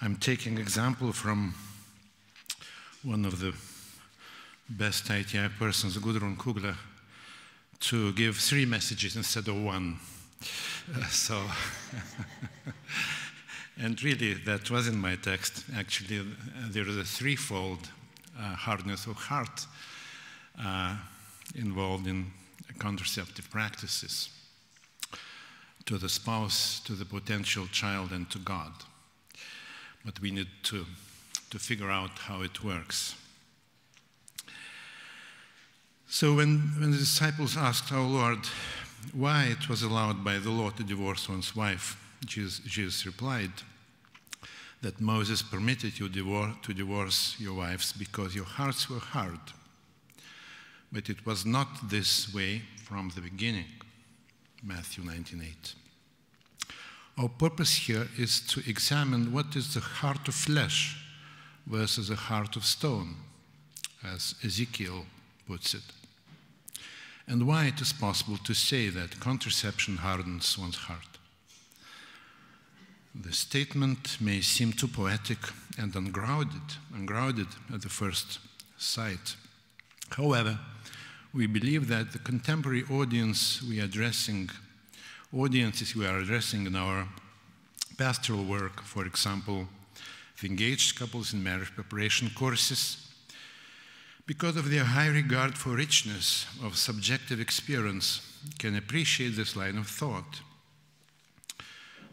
I'm taking example from one of the best ITI persons, Gudrun Kugler, to give 3 messages instead of 1. And really, that was in my text. Actually, there is a threefold hardness of heart involved in contraceptive practices: to the spouse, to the potential child, and to God. But we need to figure out how it works. So when the disciples asked our Lord why it was allowed by the law to divorce one's wife, Jesus replied that Moses permitted you to divorce your wives because your hearts were hard. But it was not this way from the beginning. Matthew 19:8. Our purpose here is to examine what is the heart of flesh versus a heart of stone, as Ezekiel puts it, and why it is possible to say that contraception hardens one's heart. The statement may seem too poetic and ungrounded at the first sight. However, we believe that the contemporary audiences we are addressing in our pastoral work, for example, the engaged couples in marriage preparation courses, because of their high regard for richness of subjective experience, can appreciate this line of thought.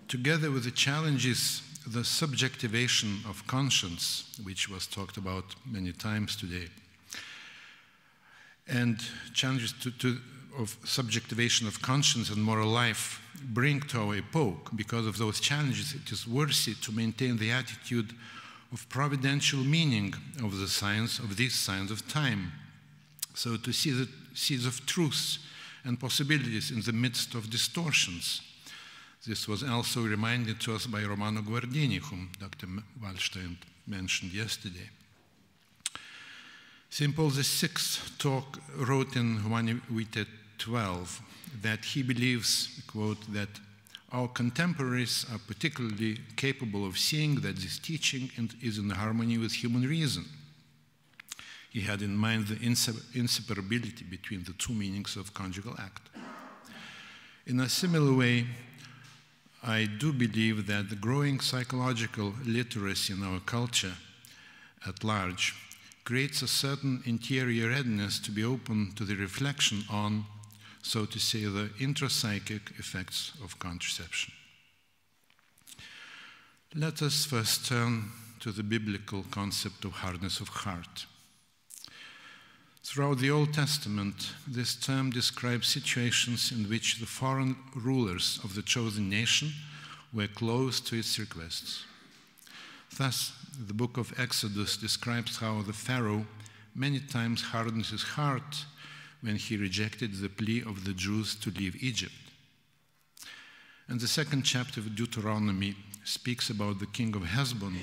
Together with the challenges, the subjectivation of conscience, which was talked about many times today, and challenges of subjectivation of conscience and moral life bring to our epoch. Because of those challenges, it is worthy to maintain the attitude of providential meaning of the signs of these signs of time. So to see the seeds of truth and possibilities in the midst of distortions. This was also reminded to us by Romano Guardini, whom Dr. Wallstein mentioned yesterday. St. Paul VI wrote in Humanae Vitae 12 that he believes, quote, that our contemporaries are particularly capable of seeing that this teaching is in harmony with human reason. He had in mind the inseparability between the two meanings of conjugal act. In a similar way, I do believe that the growing psychological literacy in our culture at large creates a certain interior readiness to be open to the reflection on, so to say, the intrapsychic effects of contraception. Let us first turn to the biblical concept of hardness of heart. Throughout the Old Testament, this term describes situations in which the foreign rulers of the chosen nation were closed to its requests. Thus, the book of Exodus describes how the Pharaoh many times hardened his heart when he rejected the plea of the Jews to leave Egypt. And the second chapter of Deuteronomy speaks about the king of Heshbon,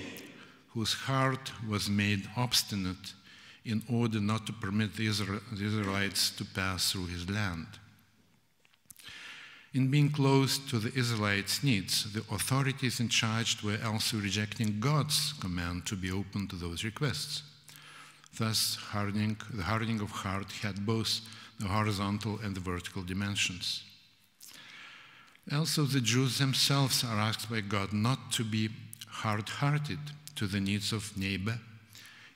whose heart was made obstinate in order not to permit the Israelites to pass through his land. In being close to the Israelites' needs, the authorities in charge were also rejecting God's command to be open to those requests. Thus, the hardening of heart had both the horizontal and the vertical dimensions. Also, the Jews themselves are asked by God not to be hard-hearted to the needs of neighbor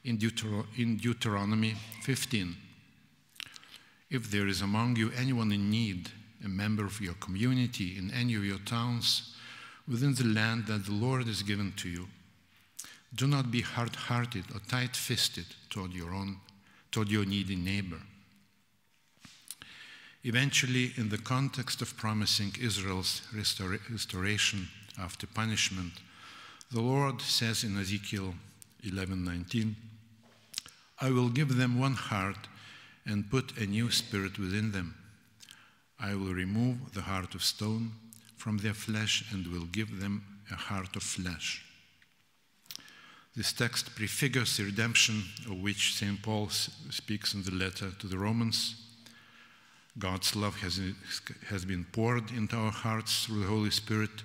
in Deuteronomy 15. If there is among you anyone in need, a member of your community in any of your towns, within the land that the Lord has given to you, do not be hard-hearted or tight-fisted toward your needy neighbor. Eventually, in the context of promising Israel's restoration after punishment, the Lord says in Ezekiel 11:19, I will give them one heart and put a new spirit within them. I will remove the heart of stone from their flesh and will give them a heart of flesh. This text prefigures the redemption of which St. Paul speaks in the letter to the Romans. God's love has been poured into our hearts through the Holy Spirit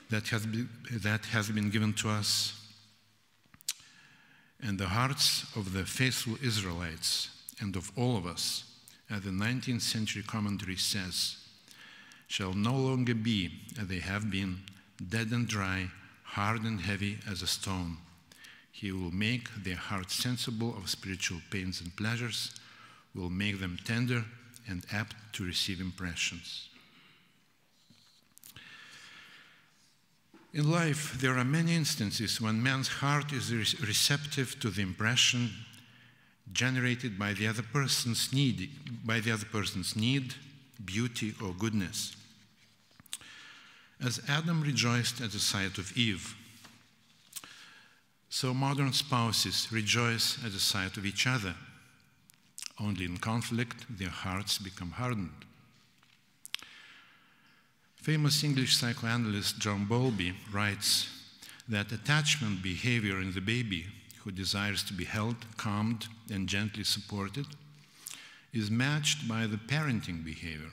that has been given to us, and the hearts of the faithful Israelites and of all of us, as the 19th century commentary says, shall no longer be as they have been, dead and dry, hard and heavy as a stone. He will make their hearts sensible of spiritual pains and pleasures, will make them tender and apt to receive impressions. In life, there are many instances when man's heart is receptive to the impression generated by the other person's need, beauty, or goodness. As Adam rejoiced at the sight of Eve, so modern spouses rejoice at the sight of each other. Only in conflict their hearts become hardened. Famous English psychoanalyst John Bowlby writes that attachment behavior in the baby who desires to be held, calmed, and gently supported is matched by the parenting behavior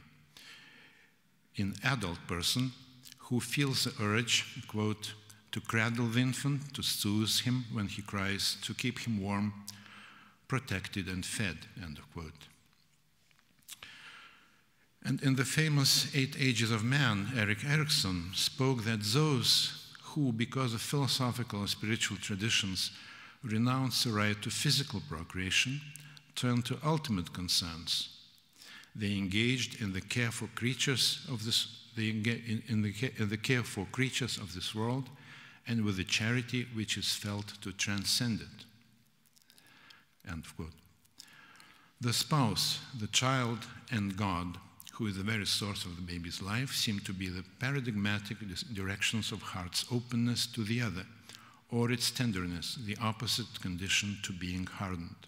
in adult person who feels the urge, quote, to cradle the infant, to soothe him when he cries, to keep him warm, protected and fed, end of quote. And in the famous 8 Ages of Man, Erik Erikson spoke that those who, because of philosophical or spiritual traditions, renounce the right to physical procreation, turn to ultimate concerns. They engaged in the care for creatures of this, in the care for creatures of this world, and with the charity which is felt to transcend it. End of quote. The spouse, the child, and God, who is the very source of the baby's life, seem to be the paradigmatic directions of heart's openness to the other, or its tenderness, the opposite condition to being hardened.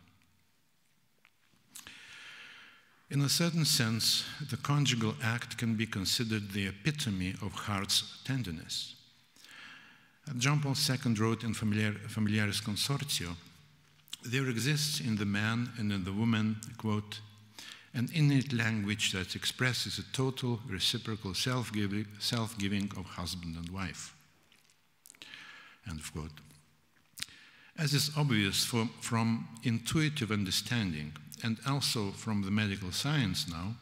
In a certain sense, the conjugal act can be considered the epitome of heart's tenderness. John Paul II wrote in Familiaris Consortio, there exists in the man and in the woman, quote, an innate language that expresses a total reciprocal self-giving of husband and wife. End of quote. As is obvious from intuitive understanding and also from the medical science now,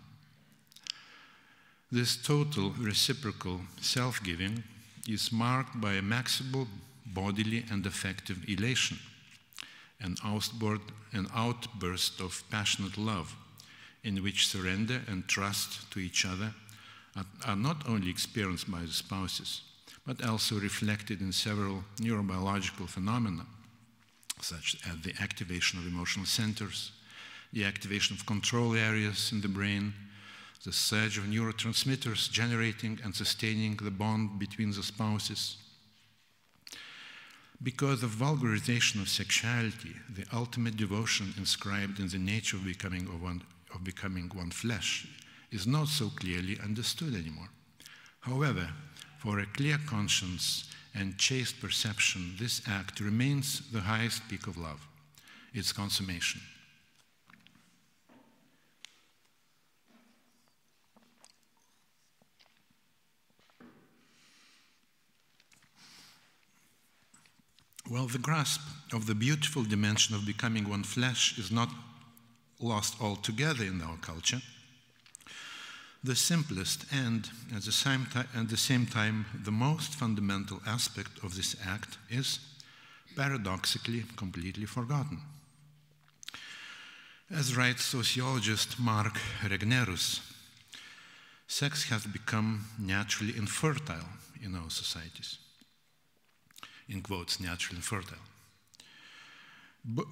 this total reciprocal self-giving is marked by a maximal bodily and affective elation, an outburst of passionate love, in which surrender and trust to each other are not only experienced by the spouses, but also reflected in several neurobiological phenomena, such as the activation of emotional centers, the activation of control areas in the brain, the surge of neurotransmitters generating and sustaining the bond between the spouses. Because of vulgarization of sexuality, the ultimate devotion inscribed in the nature of becoming one flesh is not so clearly understood anymore. However, for a clear conscience and chaste perception, this act remains the highest peak of love, its consummation. While the grasp of the beautiful dimension of becoming one flesh is not lost altogether in our culture, the simplest and, at the same time, the most fundamental aspect of this act is, paradoxically, completely forgotten. As writes sociologist Mark Regnerus, sex has become naturally infertile in our societies. In quotes, naturally infertile.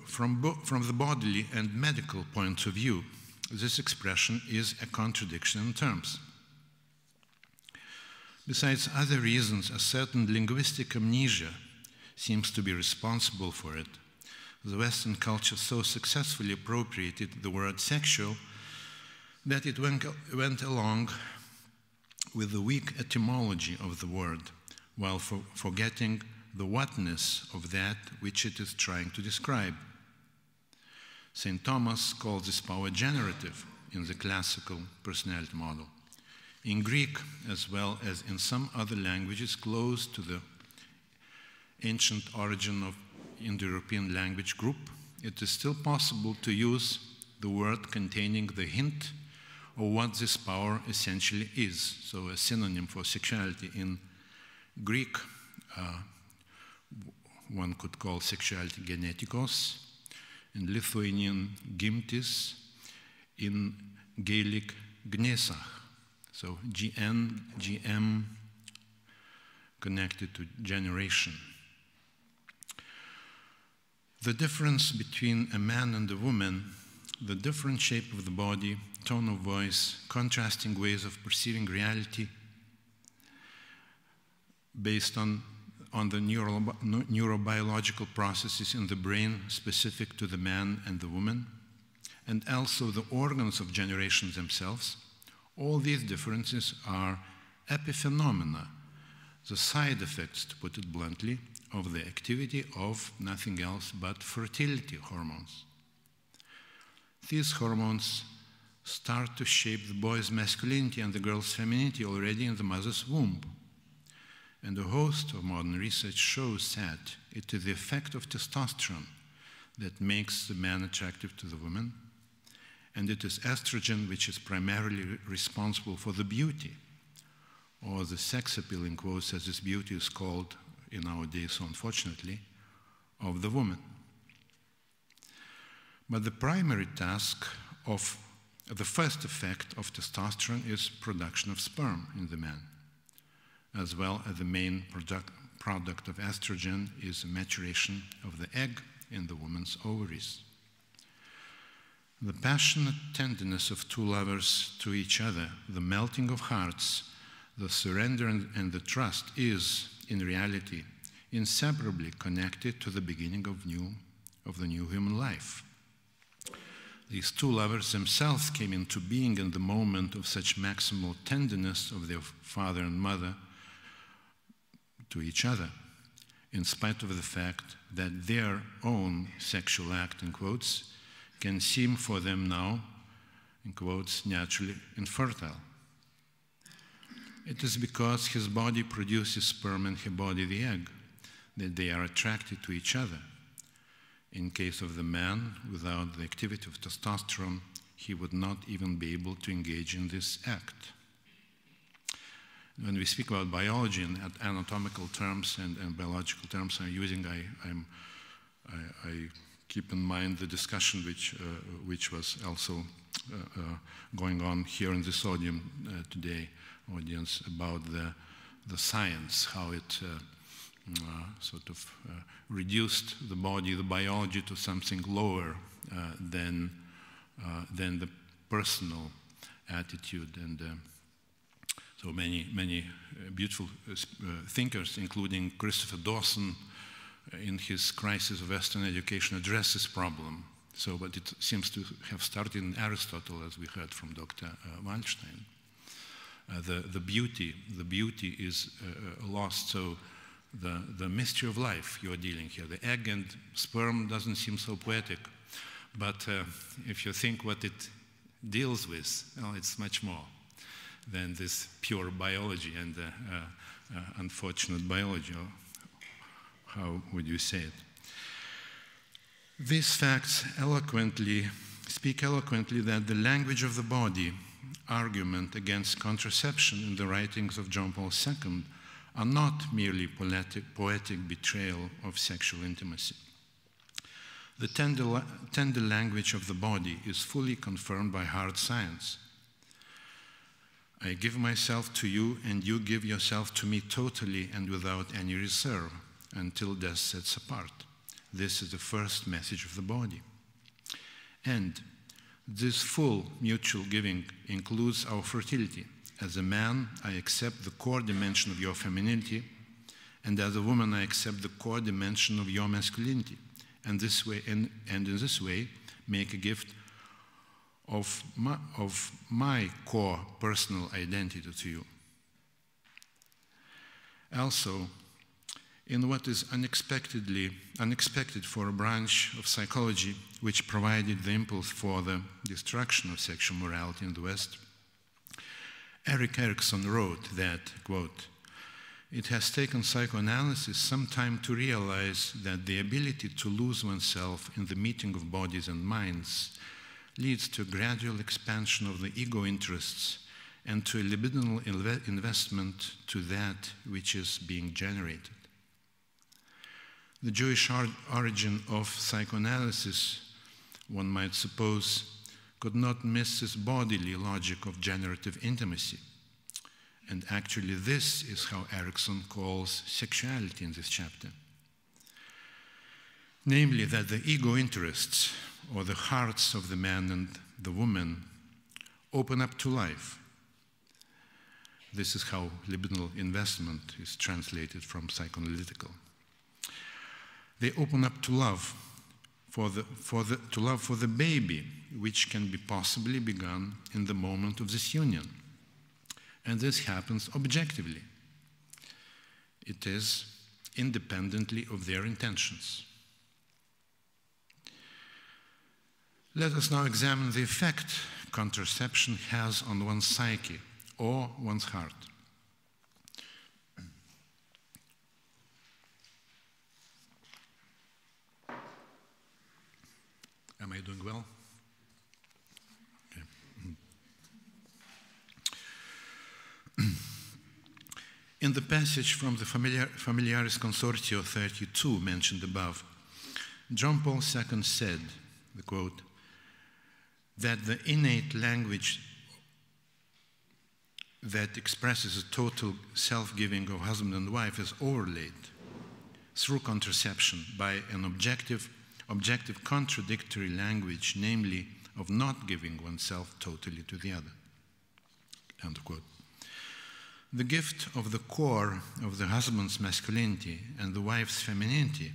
From the bodily and medical point of view, this expression is a contradiction in terms. Besides other reasons, a certain linguistic amnesia seems to be responsible for it. The Western culture so successfully appropriated the word sexual that it went along with the weak etymology of the word, while forgetting the whatness of that which it is trying to describe. St. Thomas calls this power generative in the classical personality model. In Greek, as well as in some other languages close to the ancient origin of Indo-European language group, it is still possible to use the word containing the hint of what this power essentially is. So a synonym for sexuality in Greek, one could call sexuality genetikos, in Lithuanian gimtis, in Gaelic gnesach. So GN, GM, connected to generation. The difference between a man and a woman, the different shape of the body, tone of voice, contrasting ways of perceiving reality based on the neurobiological processes in the brain specific to the man and the woman, and also the organs of generation themselves, all these differences are epiphenomena, the side effects, to put it bluntly, of the activity of nothing else but fertility hormones. These hormones start to shape the boy's masculinity and the girl's femininity already in the mother's womb. And a host of modern research shows that it is the effect of testosterone that makes the man attractive to the woman, and it is estrogen which is primarily responsible for the beauty, or the sex appeal, in quotes, as this beauty is called in our days, unfortunately, of the woman. But the primary task of the first effect of testosterone is production of sperm in the man, as well as the main product of estrogen is maturation of the egg in the woman's ovaries. The passionate tenderness of two lovers to each other, the melting of hearts, the surrender and the trust is, in reality, inseparably connected to the beginning of the new human life. These two lovers themselves came into being in the moment of such maximal tenderness of their father and mother to each other, in spite of the fact that their own sexual act, in quotes, can seem for them now, in quotes, naturally infertile. It is because his body produces sperm and her body the egg that they are attracted to each other. In case of the man, without the activity of testosterone, he would not even be able to engage in this act. When we speak about biology and anatomical terms and biological terms I'm using, I keep in mind the discussion which was also going on here in this audience about the science, how it sort of reduced the body, the biology, to something lower than the personal attitude. And so many beautiful thinkers, including Christopher Dawson, in his Crisis of Western Education, address this problem. So, but it seems to have started in Aristotle, as we heard from Dr. Waldstein. The beauty is lost. So the mystery of life you are dealing here, the egg and sperm, doesn't seem so poetic, but if you think what it deals with, well, it's much more than this pure biology and unfortunate biology. Or how would you say it? These facts speak eloquently that the language of the body argument against contraception in the writings of John Paul II are not merely poetic betrayal of sexual intimacy. The tender language of the body is fully confirmed by hard science. I give myself to you, and you give yourself to me totally and without any reserve, until death sets apart. This is the first message of the body. And this full mutual giving includes our fertility. As a man, I accept the core dimension of your femininity, and as a woman, I accept the core dimension of your masculinity, and in this way, make a gift of my core personal identity to you. Also, in what is unexpected for a branch of psychology which provided the impulse for the destruction of sexual morality in the West, Erik Erikson wrote that, quote, "It has taken psychoanalysis some time to realize that the ability to lose oneself in the meeting of bodies and minds leads to a gradual expansion of the ego interests and to a libidinal investment to that which is being generated. The Jewish origin of psychoanalysis, one might suppose, could not miss this bodily logic of generative intimacy. And actually this is how Erikson calls sexuality in this chapter. Namely, that the ego interests, or the hearts of the man and the woman, open up to life. This is how libidinal investment is translated from psychoanalytical. They open up to love for the baby, which can be possibly begun in the moment of this union. And this happens objectively. It is independently of their intentions. Let us now examine the effect contraception has on one's psyche or one's heart. Am I doing well? Okay. In the passage from the Familiaris Consortio 32 mentioned above, John Paul II said, the quote, that the innate language that expresses a total self-giving of husband and wife is overlaid through contraception by an objective contradictory language, namely of not giving oneself totally to the other. End quote. The gift of the core of the husband's masculinity and the wife's femininity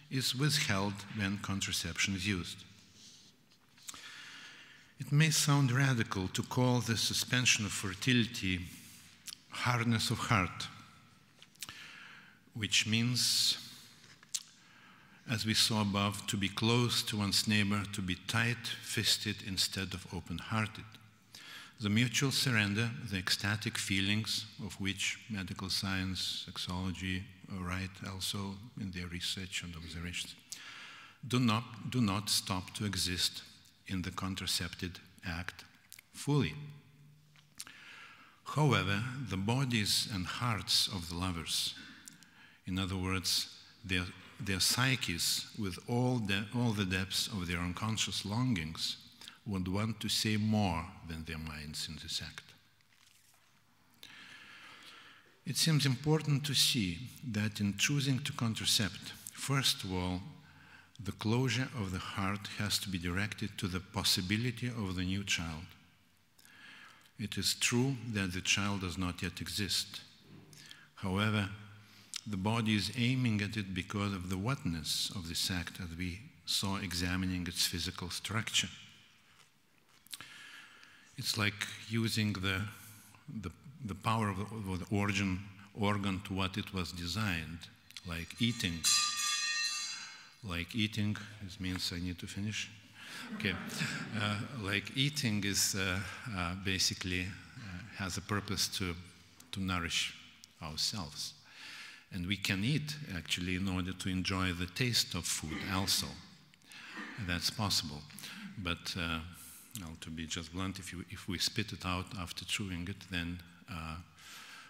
is withheld when contraception is used. It may sound radical to call the suspension of fertility hardness of heart, which means, as we saw above, to be close to one's neighbor, to be tight-fisted instead of open-hearted. The mutual surrender, the ecstatic feelings of which medical science, sexology write also in their research and observations, do not stop to exist in the contracepted act fully. However, the bodies and hearts of the lovers, in other words, their psyches with all the depths of their unconscious longings, would want to say more than their minds in this act. It seems important to see that in choosing to contracept, first of all, the closure of the heart has to be directed to the possibility of the new child. It is true that the child does not yet exist. However, the body is aiming at it because of the whatness of this act, as we saw examining its physical structure. It's like using the power of the organ to what it was designed, like eating. Like eating, this means I need to finish. Okay, like eating is basically has a purpose to nourish ourselves. And we can eat, actually, in order to enjoy the taste of food also. That's possible. But to be just blunt, if we spit it out after chewing it, then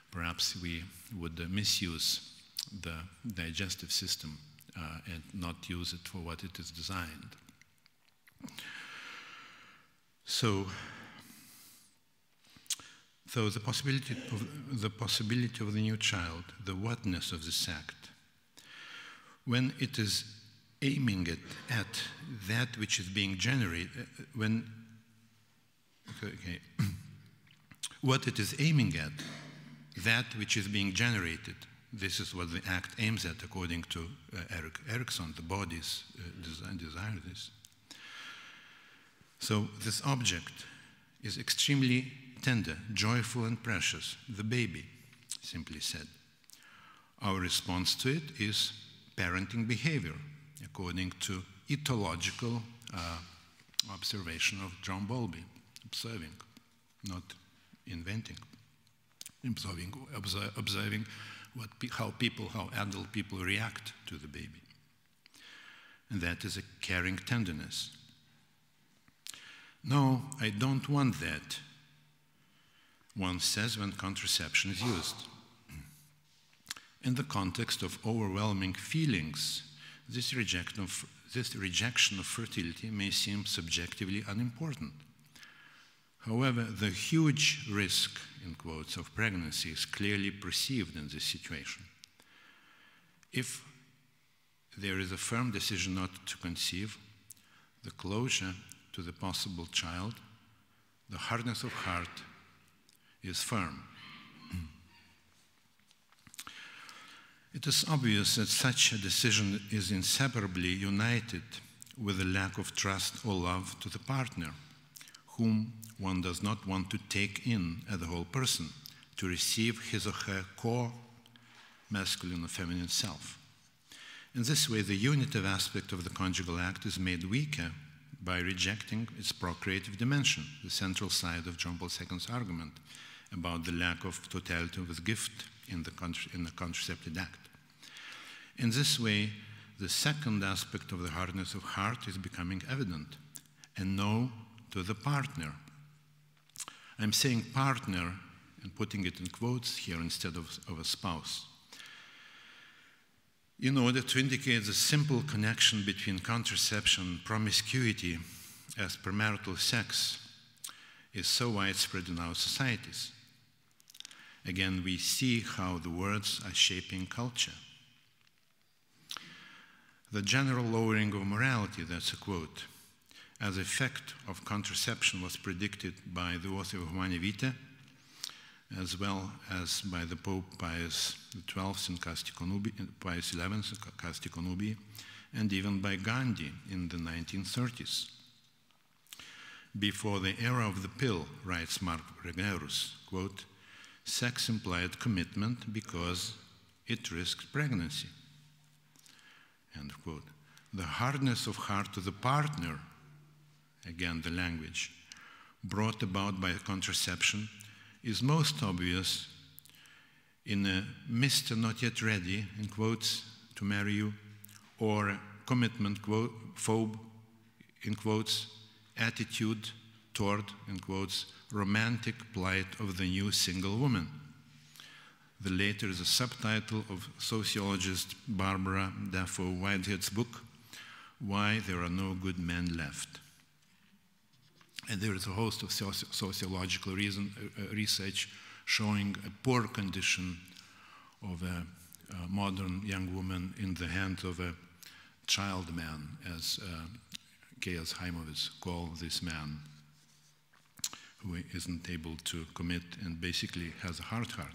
perhaps we would misuse the digestive system and not use it for what it is designed. So the possibility of the new child, the whatness of this act, when it is aiming at that which is being generated, what it is aiming at, that which is being generated, this is what the act aims at, according to Erik Erikson. The bodies desire this. So this object is extremely tender, joyful, and precious, the baby, simply said. Our response to it is parenting behavior, according to ethological observation of John Bowlby, observing, not inventing, observing how adult people react to the baby. And that is a caring tenderness. No, I don't want that, one says when contraception is used. In the context of overwhelming feelings, this rejection of fertility may seem subjectively unimportant. However, the huge risk, in quotes, of pregnancy is clearly perceived in this situation. If there is a firm decision not to conceive, the closure to the possible child, the hardness of heart is firm. It is obvious that such a decision is inseparably united with a lack of trust or love to the partner, whom one does not want to take in as a whole person, to receive his or her core masculine or feminine self. In this way, the unitive aspect of the conjugal act is made weaker by rejecting its procreative dimension, the central side of John Paul II's argument about the lack of totality of the gift in the contraceptive act. In this way, the second aspect of the hardness of heart is becoming evident, a no to the partner. I'm saying partner and putting it in quotes here instead of a spouse, in order to indicate the simple connection between contraception and promiscuity as premarital sex is so widespread in our societies. Again, we see how the words are shaping culture. The general lowering of morality, that's a quote, as effect of contraception was predicted by the author of Humanae Vitae, as well as by the Pope Pius XII in Pius XI in Casti Connubii, and even by Gandhi in the 1930s. Before the era of the pill, writes Mark Regerus, quote, sex implied commitment because it risked pregnancy, end quote. The hardness of heart to the partner, again the language, brought about by contraception is most obvious in a Mr. Not Yet Ready, in quotes, to marry you, or a commitment phobe, in quotes, attitude toward, in quotes, romantic plight of the new single woman. The later is a subtitle of sociologist Barbara Dafoe Whitehead's book, Why There Are No Good Men Left. And there is a host of sociological research showing a poor condition of a modern young woman in the hands of a child man, as Chaos Heimovitz called this man, who isn't able to commit and basically has a hard heart.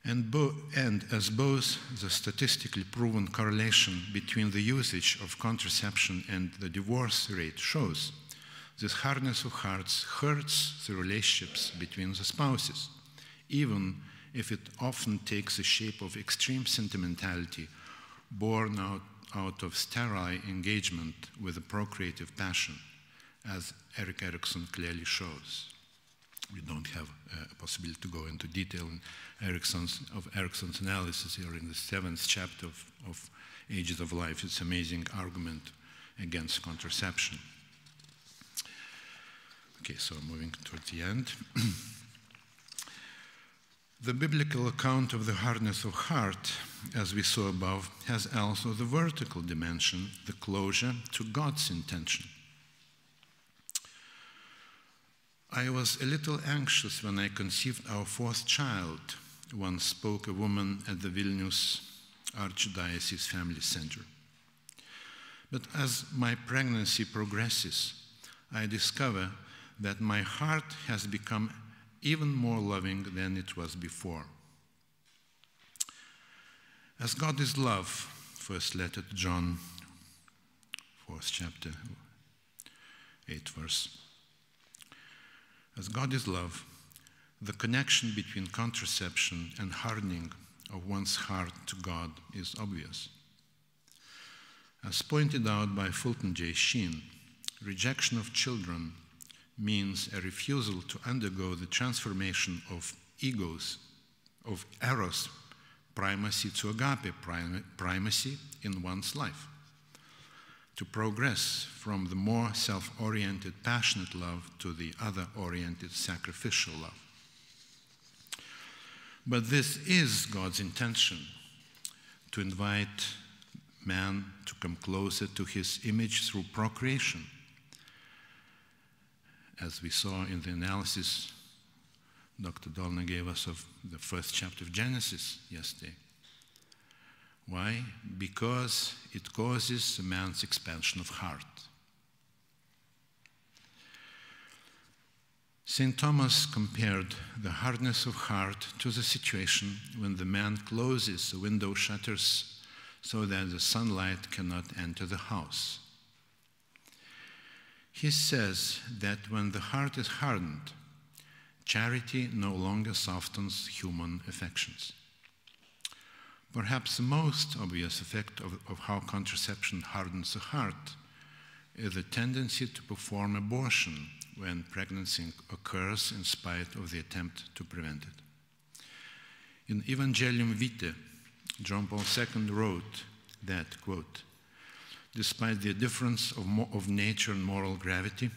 And as both the statistically proven correlation between the usage of contraception and the divorce rate shows, this hardness of hearts hurts the relationships between the spouses, even if it often takes the shape of extreme sentimentality born out of sterile engagement with a procreative passion, as Erik Erikson clearly shows. We don't have a possibility to go into detail in Erikson's analysis here in the 7th chapter of Ages of Life. It's an amazing argument against contraception. Okay, so moving toward the end. The biblical account of the hardness of heart, as we saw above, has also the vertical dimension, the closure to God's intention. I was a little anxious when I conceived our 4th child, once spoke a woman at the Vilnius Archdiocese Family Center. But as my pregnancy progresses, I discover that my heart has become even more loving than it was before. As God is love, first letter to John, 4th chapter, 8th verse. As God is love, the connection between contraception and hardening of one's heart to God is obvious. As pointed out by Fulton J. Sheen, rejection of children means a refusal to undergo the transformation of egos, of eros primacy to agape primacy in one's life, to progress from the more self-oriented passionate love to the other-oriented sacrificial love. But this is God's intention, to invite man to come closer to his image through procreation, as we saw in the analysis Dr. Dolna gave us of the first chapter of Genesis yesterday. Why? Because it causes a man's expansion of heart. St. Thomas compared the hardness of heart to the situation when the man closes the window shutters so that the sunlight cannot enter the house. He says that when the heart is hardened, charity no longer softens human affections. Perhaps the most obvious effect of how contraception hardens the heart is the tendency to perform abortion when pregnancy occurs in spite of the attempt to prevent it. In Evangelium Vitae, John Paul II wrote that, quote, "Despite the difference of nature and moral gravity,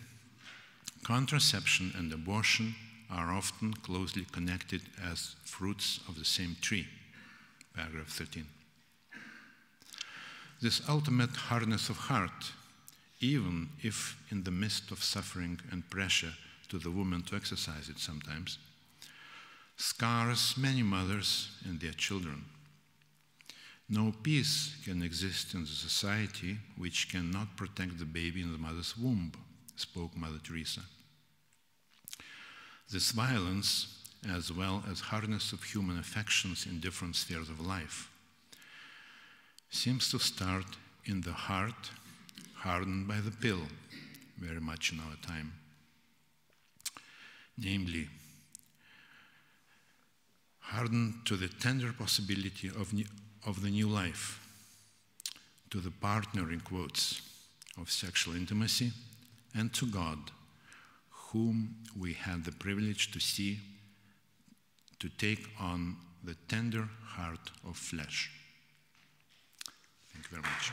contraception and abortion are often closely connected as fruits of the same tree." Paragraph 13. This ultimate hardness of heart, even if in the midst of suffering and pressure to the woman to exercise it sometimes, scars many mothers and their children. No peace can exist in the society which cannot protect the baby in the mother's womb, spoke Mother Teresa. This violence, as well as hardness of human affections in different spheres of life, seems to start in the heart, hardened by the pill, very much in our time. Namely, hardened to the tender possibility of the new life, to the partner, in quotes, of sexual intimacy, and to God, whom we had the privilege to see, to take on the tender heart of flesh. Thank you very much.